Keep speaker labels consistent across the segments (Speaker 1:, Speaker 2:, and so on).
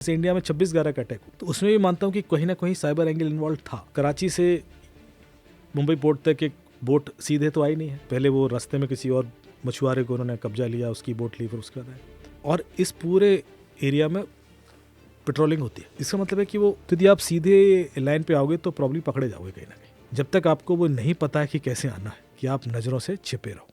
Speaker 1: जैसे इंडिया में 26/11 का अटैक हुआ, तो उसमें भी मानता हूँ कि कहीं ना कहीं साइबर एंगल इन्वॉल्व था। कराची से मुंबई पोर्ट तक एक बोट सीधे तो आई नहीं है, पहले वो रास्ते में किसी और मछुआरे को उन्होंने कब्जा लिया, उसकी बोट ली, फिर उसके बाद आए। और इस पूरे एरिया में पेट्रोलिंग होती है। इसका मतलब है कि वो यदि आप सीधे लाइन पे आओगे तो प्रॉब्लम पकड़े जाओगे कहीं ना कहीं। जब तक आपको वो नहीं पता है कि कैसे आना है, कि आप नज़रों से छिपे रहो।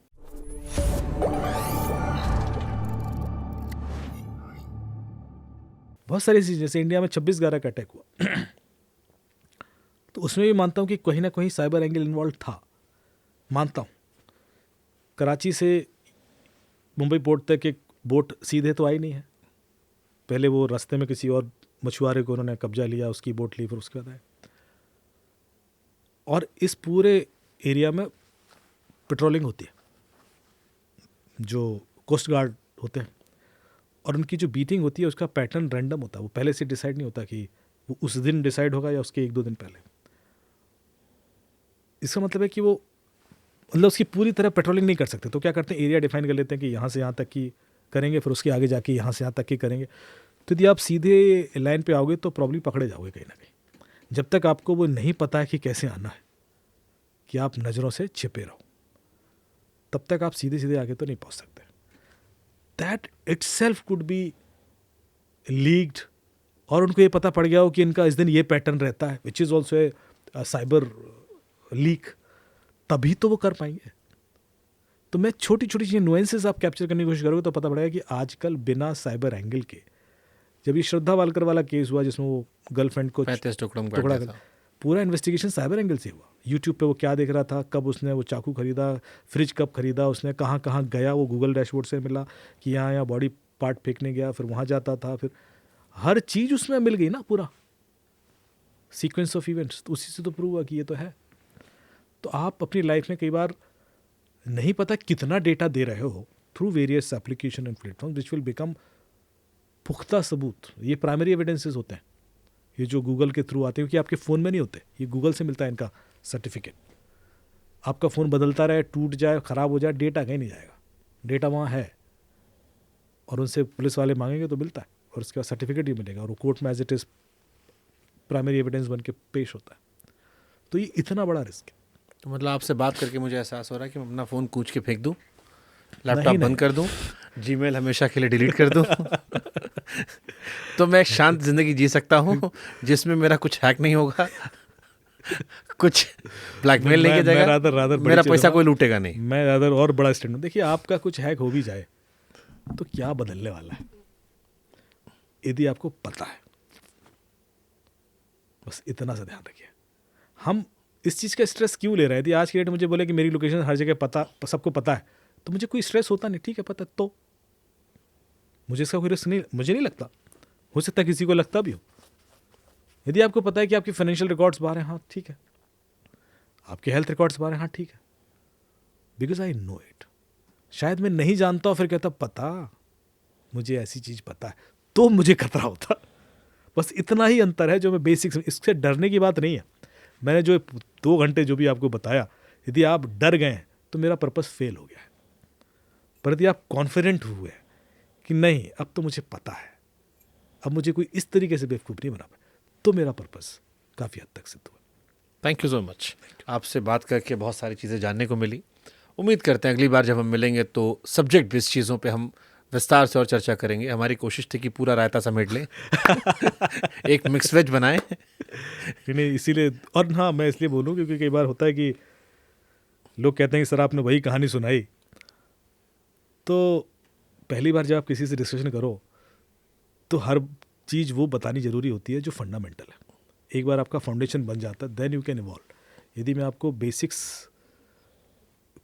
Speaker 1: बहुत सारी चीज़ें, जैसे इंडिया में 26/11 का अटैक हुआ, तो उसमें भी मानता हूँ कि कहीं ना कहीं साइबर एंगल इन्वॉल्व था, मानता हूँ। कराची से मुंबई पोर्ट तक एक बोट सीधे तो आई नहीं है, पहले वो रास्ते में किसी और मछुआरे को उन्होंने कब्जा लिया, उसकी बोट ली, फिर उसके बाद आए। और इस पूरे एरिया में पेट्रोलिंग होती है, जो कोस्ट गार्ड होते हैं, और उनकी जो बीटिंग होती है उसका पैटर्न रैंडम होता है। वो पहले से डिसाइड नहीं होता कि वो उस दिन डिसाइड होगा या उसके 1-2 दिन पहले। इसका मतलब है कि वो उसकी पूरी तरह पेट्रोलिंग नहीं कर सकते, तो क्या करते हैं, एरिया डिफाइन कर लेते हैं कि यहाँ से यहाँ तक की करेंगे, फिर उसके आगे जाके यहाँ से यहाँ तक की करेंगे। तो यदि आप सीधे लाइन पे आओगे तो प्रॉब्लम पकड़े जाओगे कहीं ना कहीं। जब तक आपको वो नहीं पता है कि कैसे आना है, कि आप नज़रों से छिपे रहो, तब तक आप सीधे सीधे आगे तो नहीं पहुँच सकते। That itself could be leaked, और उनको ये पता पड़ गया हो कि इनका इस दिन ये पैटर्न रहता है, which is also a cyber leak, तभी तो वो कर पाएंगे। तो मैं छोटी छोटी चीज़ें, नुएंसेस आप कैप्चर करने की कोशिश करोगे तो पता पड़ेगा कि आजकल बिना साइबर एंगल के, जब ये श्रद्धा वालकर वाला केस हुआ जिसमें वो गर्लफ्रेंड को
Speaker 2: 35 टुकड़ों
Speaker 1: टुकड़ा कर, पूरा इन्वेस्टिगेशन साइबर एंगल से हुआ। यूट्यूब पे वो क्या देख रहा था, कब उसने वो चाकू खरीदा, फ्रिज कब खरीदा, उसने कहाँ कहाँ गया, वो गूगल डैशबोर्ड से मिला कि यहाँ यहाँ बॉडी पार्ट फेंकने गया, फिर वहाँ जाता था, फिर हर चीज़ उसमें मिल गई ना, पूरा सीक्वेंस ऑफ इवेंट्स। तो उसी से तो प्रूव हुआ कि ये तो है। तो आप अपनी लाइफ में कई बार नहीं पता कितना डेटा दे रहे हो through various application and platform which will become पुख्ता सबूत। ये प्राइमरी एविडेंसेस होते हैं, ये जो गूगल के थ्रू आते हैं, क्योंकि आपके फ़ोन में नहीं होते, ये गूगल से मिलता है इनका सर्टिफिकेट। आपका फ़ोन बदलता रहे, टूट जाए, ख़राब हो जाए, डेटा कहीं नहीं जाएगा, डेटा वहाँ है, और उनसे पुलिस वाले मांगेंगे तो मिलता है, और उसके बाद सर्टिफिकेट भी मिलेगा, और वो कोर्ट में as it is primary evidence बन के पेश होता है। तो ये इतना बड़ा रिस्क है।
Speaker 2: तो मतलब आपसे बात करके मुझे एहसास हो रहा है कि मैं अपना फ़ोन कूच के फेंक दूं, लैपटॉप
Speaker 1: नहीं,
Speaker 2: बंद कर दूं, जीमेल हमेशा के लिए डिलीट कर दूं तो मैं एक शांत ज़िंदगी जी सकता हूं जिसमें मेरा कुछ हैक नहीं होगा, कुछ ब्लैकमेल नहीं किया जाएगा, मेरा पैसा कोई लूटेगा नहीं।
Speaker 1: मैं रादर और बड़ा स्टैंड, देखिए आपका कुछ हैक हो भी जाए तो क्या बदलने वाला है, यदि आपको पता है। बस इतना सा ध्यान रखिए। हम इस चीज़ का स्ट्रेस क्यों ले रहे हैं? यदि आज की डेट मुझे बोले कि मेरी लोकेशन हर जगह पता, सबको पता है, तो मुझे कोई स्ट्रेस होता नहीं। ठीक है, पता तो मुझे इसका कोई रिस्क नहीं, मुझे नहीं लगता। हो सकता है किसी को लगता भी हो। यदि आपको पता है कि आपकी फाइनेंशियल रिकॉर्ड्स बाहर हैं, हाँ ठीक है, आपके हेल्थ रिकॉर्ड्स बाहर हैं, हाँ ठीक है, बिकॉज आई नो इट। शायद मैं नहीं जानता और फिर कहता पता, मुझे ऐसी चीज़ पता है, तो मुझे खतरा होता। बस इतना ही अंतर है जो मैं बेसिक्स, इससे डरने की बात नहीं है। मैंने जो 2 घंटे जो भी आपको बताया, यदि आप डर गए हैं तो मेरा पर्पस फेल हो गया है। पर यदि आप कॉन्फिडेंट हुए कि नहीं, अब तो मुझे पता है, अब मुझे कोई इस तरीके से बेवकूफ़ नहीं बना पाए, तो मेरा पर्पस काफ़ी हद तक सिद्ध हुआ।
Speaker 2: Thank you so much. आपसे बात करके बहुत सारी चीज़ें जानने को मिली। उम्मीद करते हैं अगली बार जब हम मिलेंगे तो सब्जेक्ट बेस्ड चीज़ों पे हम विस्तार से और चर्चा करेंगे। हमारी कोशिश थी कि पूरा रायता समेट लें एक मिक्स वेज बनाएं।
Speaker 1: नहीं, इसीलिए, और हाँ मैं इसलिए बोलूँ क्योंकि कई बार होता है कि लोग कहते हैं कि सर आपने वही कहानी सुनाई। तो पहली बार जब आप किसी से डिस्कशन करो तो हर चीज़ वो बतानी ज़रूरी होती है जो फंडामेंटल है। एक बार आपका फाउंडेशन बन जाता है, देन यू कैन इवॉल्व। यदि मैं आपको बेसिक्स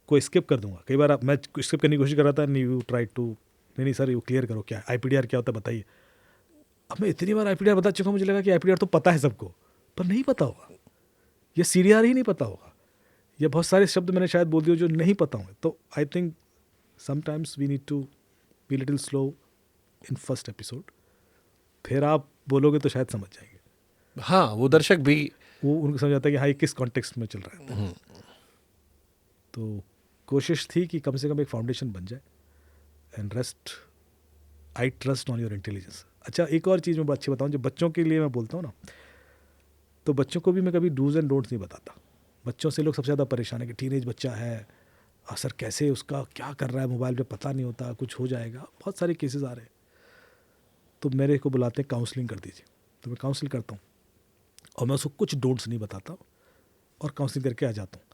Speaker 1: को स्किप कर दूंगा, कई बार मैं स्किप करने की कोशिश कर रहा था, नहीं यू ट्राई टू, नहीं सर यू क्लियर करो क्या IPDR क्या होता है बताइए। अब मैं इतनी बार IPDR बता चुका, मुझे लगा कि IPDR तो पता है सबको, पर नहीं पता होगा, या CDR ही नहीं पता होगा, या बहुत सारे शब्द मैंने शायद बोल दिए जो नहीं पता होंगे। तो I think sometimes we need to be little slow in first episode, फिर आप बोलोगे तो शायद समझ जाएंगे।
Speaker 2: हाँ, वो दर्शक भी,
Speaker 1: वो उनको समझ आता है कि हाँ ये किस कॉन्टेक्स्ट में चल रहा है। तो कोशिश थी कि कम से कम एक फाउंडेशन बन जाए, and rest I trust on your intelligence. अच्छा, एक और चीज़ मैं अच्छी बताऊँ, जो बच्चों के लिए मैं बोलता हूँ ना, तो बच्चों को भी मैं कभी डूज एंड डोंट्स नहीं बताता। बच्चों से लोग सबसे ज़्यादा परेशान है कि टीनेज बच्चा है, सर कैसे उसका क्या कर रहा है मोबाइल पे पता नहीं होता, कुछ हो जाएगा, बहुत सारे केसेस आ रहे हैं। तो मेरे को बुलाते हैं काउंसलिंग कर दीजिए, तो मैं काउंसलिंग करता हूँ और मैं उसको कुछ डोंट्स नहीं बताता और काउंसलिंग करके आ जाता हूँ,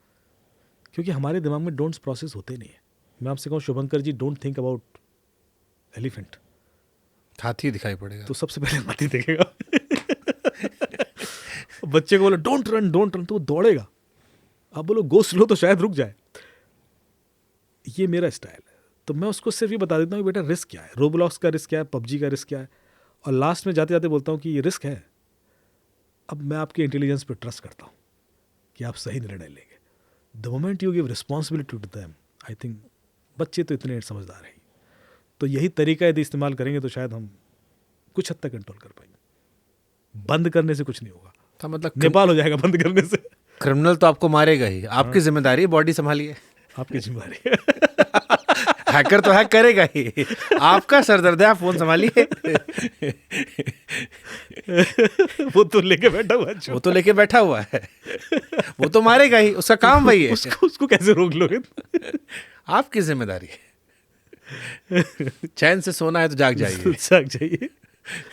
Speaker 1: क्योंकि हमारे दिमाग में डोंट्स प्रोसेस होते नहीं है। मैं आपसे कहूँ शुभंकर जी, डोंट थिंक अबाउट एलिफेंट,
Speaker 2: हाथी दिखाई पड़ेगा।
Speaker 1: तो सबसे पहले हाथी देखेगा। बच्चे को बोलो डोंट रन तो वो दौड़ेगा। आप बोलो गो स्लो तो शायद रुक जाए। ये मेरा स्टाइल है। तो मैं उसको सिर्फ ये बता देता हूँ कि बेटा रिस्क क्या है, रोब्लॉक्स का रिस्क क्या है, पबजी का रिस्क क्या है, और लास्ट में जाते जाते बोलता हूँ कि ये रिस्क है, अब मैं आपके इंटेलिजेंस पे ट्रस्ट करता हूँ कि आप सही निर्णय लेंगे। The moment you give responsibility to them, I think बच्चे तो इतने समझदार हैं, तो यही तरीका यदि इस्तेमाल करेंगे तो शायद हम कुछ हद तक कंट्रोल कर पाएंगे। बंद करने से कुछ नहीं होगा,
Speaker 2: तो मतलब
Speaker 1: नेपाल हो जाएगा बंद करने से।
Speaker 2: क्रिमिनल तो आपको मारेगा ही, आपकी जिम्मेदारी है बॉडी संभालिए।
Speaker 1: आपकी जिम्मेदारी है।
Speaker 2: हैकर तो हैक करेगा ही, आपका सरदर्द है, आप फोन संभालिए।
Speaker 1: वो तो लेके बैठा हुआ है,
Speaker 2: वो तो लेके बैठा हुआ है, वो तो मारेगा ही, उसका काम वही है।
Speaker 1: उसको कैसे रोक लोगे?
Speaker 2: आपकी जिम्मेदारी है। चैन से सोना है तो जाग जाइए।
Speaker 1: जाग जाइए,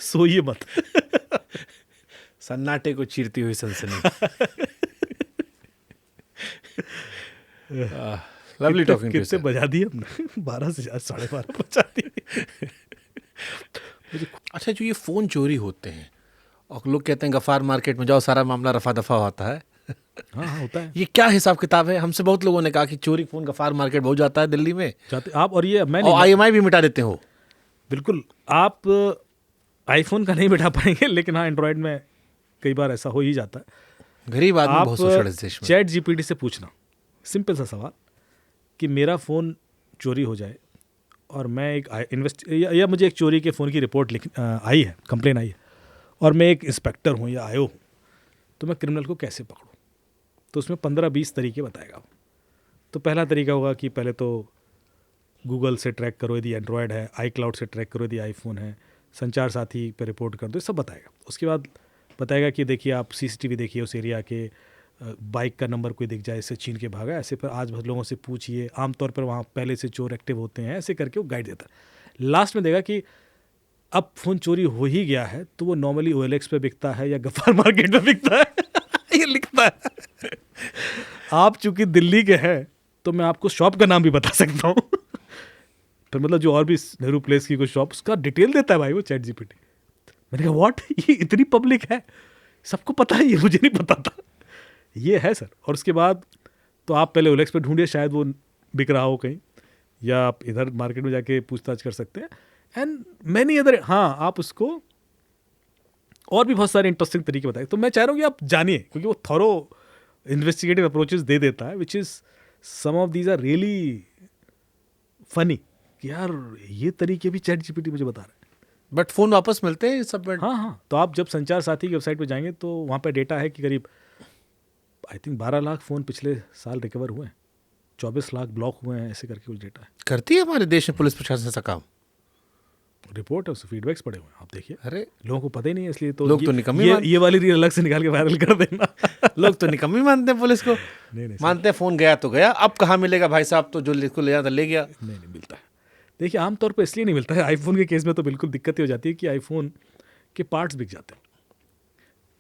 Speaker 1: सोइए मत।
Speaker 2: सन्नाटे को चीरती हुई सनसनी। लवली टॉकिंग टू यू
Speaker 1: कितने
Speaker 2: सर।
Speaker 1: बजा दिए हमने? 12 से 12:30 बजा दिए।
Speaker 2: अच्छा, जो ये फ़ोन चोरी होते हैं और लोग कहते हैं गफ़ार मार्केट में जाओ सारा मामला रफा दफा होता है,
Speaker 1: हाँ होता है।
Speaker 2: ये क्या हिसाब किताब है? हमसे बहुत लोगों ने कहा कि चोरी फ़ोन गफ़ार मार्केट बहुत जाता है दिल्ली में,
Speaker 1: जाते आप, और ये मैं
Speaker 2: और
Speaker 1: नहीं,
Speaker 2: IMI भी मिटा देते हो।
Speaker 1: बिल्कुल आप आईफोन का नहीं बैठा पाएंगे, लेकिन हाँ एंड्रॉयड में कई बार ऐसा हो ही जाता है।
Speaker 2: गरीब आदमी
Speaker 1: आप
Speaker 2: बहुत शोषण है इस देश में।
Speaker 1: चैट जीपीटी से पूछना सिंपल सा सवाल कि मेरा फ़ोन चोरी हो जाए और मैं एक या मुझे एक चोरी के फ़ोन की रिपोर्ट आई है, कंप्लेन आई है, और मैं एक इंस्पेक्टर हूँ या आयो हूँ, तो मैं क्रिमिनल को कैसे पकड़ूँ? तो उसमें 15-20 तरीके बताएगा। तो पहला तरीका होगा कि पहले तो गूगल से ट्रैक करो यदि एंड्रॉयड है, iCloud से ट्रैक करो यदि आईफोन है, संचार साथी पे रिपोर्ट कर दो, सब बताएगा। उसके बाद बताएगा कि देखिए आप CCTV देखिए उस एरिया के, बाइक का नंबर कोई दिख जाए, इससे छीन के भागा, ऐसे पर आज लोगों से पूछिए, आमतौर पर वहाँ पहले से चोर एक्टिव होते हैं, ऐसे करके वो गाइड देता है। लास्ट में देगा कि अब फ़ोन चोरी हो ही गया है तो वो नॉर्मली OLX पे बिकता है या गफ्फार मार्केट में बिकता है। ये लिखता है। आप चूंकि दिल्ली के हैं तो मैं आपको शॉप का नाम भी बता सकता हूँ। फिर मतलब जो और भी नेहरू प्लेस की कोई शॉप, उसका डिटेल देता है भाई वो चैट जीपीटी। मैंने कहा व्हाट, ये इतनी पब्लिक है, सबको पता है, ये मुझे नहीं पता था। ये है सर। और उसके बाद तो आप पहले OLX पे ढूंढिए, शायद वो बिक रहा हो कहीं, या आप इधर मार्केट में जाके पूछताछ कर सकते हैं, एंड मैनी अदर। हाँ, आप उसको और भी बहुत सारे इंटरेस्टिंग तरीके बताए। तो मैं चाह रहा हूँ कि आप जानिए, क्योंकि वो थॉरो इन्वेस्टिगेटिव अप्रोचेस दे देता है, which is some of these are really funny कि यार ये तरीके भी चैट जीपीटी मुझे बता रहा है।
Speaker 2: बट फ़ोन वापस मिलते हैं सब में?
Speaker 1: हाँ हाँ, तो आप जब संचार साथी की वेबसाइट पे जाएंगे तो वहाँ पे डेटा है कि करीब आई थिंक 12 लाख फ़ोन पिछले साल रिकवर हुए हैं, 24 लाख ब्लॉक हुए हैं, ऐसे करके कुछ डेटा है।
Speaker 2: करती है हमारे देश में पुलिस प्रशासन ऐसा काम?
Speaker 1: रिपोर्ट है, उससे फीडबैक्स पड़े हुए हैं, आप देखिए।
Speaker 2: अरे
Speaker 1: लोगों को पता ही नहीं है, इसलिए तो
Speaker 2: लोग तो निकम्मे
Speaker 1: ये वाली रील अलग से निकाल के वायरल कर देना।
Speaker 2: लोग तो निकम्मी मानते हैं पुलिस को।
Speaker 1: नहीं नहीं
Speaker 2: मानते हैं फ़ोन गया तो गया, अब कहाँ मिलेगा भाई साहब, तो जो लिखो ले जाता ले गया।
Speaker 1: नहीं मिलता है। देखिए आमतौर पर इसलिए नहीं मिलता है, आईफोन के केस में तो बिल्कुल दिक्कत ही हो जाती है कि आईफोन के पार्ट्स बिक जाते हैं,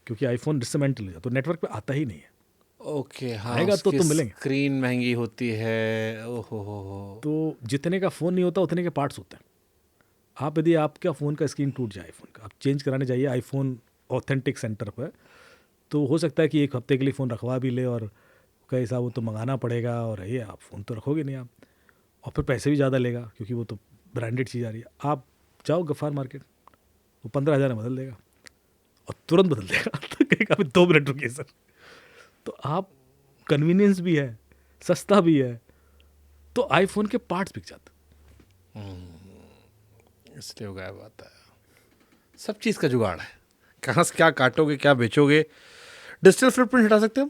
Speaker 1: क्योंकि आईफोन डिसमेंटल हो जाता है, तो नेटवर्क पे आता ही नहीं है।
Speaker 2: ओके, हाँ,
Speaker 1: आएगा तो मिलेंगे।
Speaker 2: स्क्रीन महंगी होती है, ओहो हो।
Speaker 1: तो जितने का फ़ोन नहीं होता उतने के पार्ट्स होते हैं। आप यदि आपका फ़ोन का स्क्रीन टूट जाए आईफोन का, आप चेंज कराने जाइए आईफोन ऑथेंटिक सेंटर पर, तो हो सकता है कि एक हफ्ते के लिए फ़ोन रखवा भी ले, और कई साहब वो तो मंगाना पड़ेगा, और ये आप फ़ोन तो रखोगे नहीं आप, और फिर पैसे भी ज़्यादा लेगा क्योंकि वो तो ब्रांडेड चीज़ आ रही है। आप जाओ गफ्फार मार्केट, वो 15,000 में बदल देगा, और तुरंत बदल देगा। तो कहेगा अभी 2 मिनट रुकिए सर। तो आप कन्वीनियंस भी है, सस्ता भी है, तो आईफोन के पार्ट्स बिक जाते।
Speaker 2: इसलिए गायब आता है। सब चीज़ का जुगाड़ है, कहाँ से क्या काटोगे, क्या बेचोगे। डिजिटल फुटप्रिंट हटा सकते हो?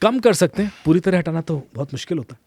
Speaker 1: कम कर सकते हैं, पूरी तरह हटाना तो बहुत मुश्किल होता है।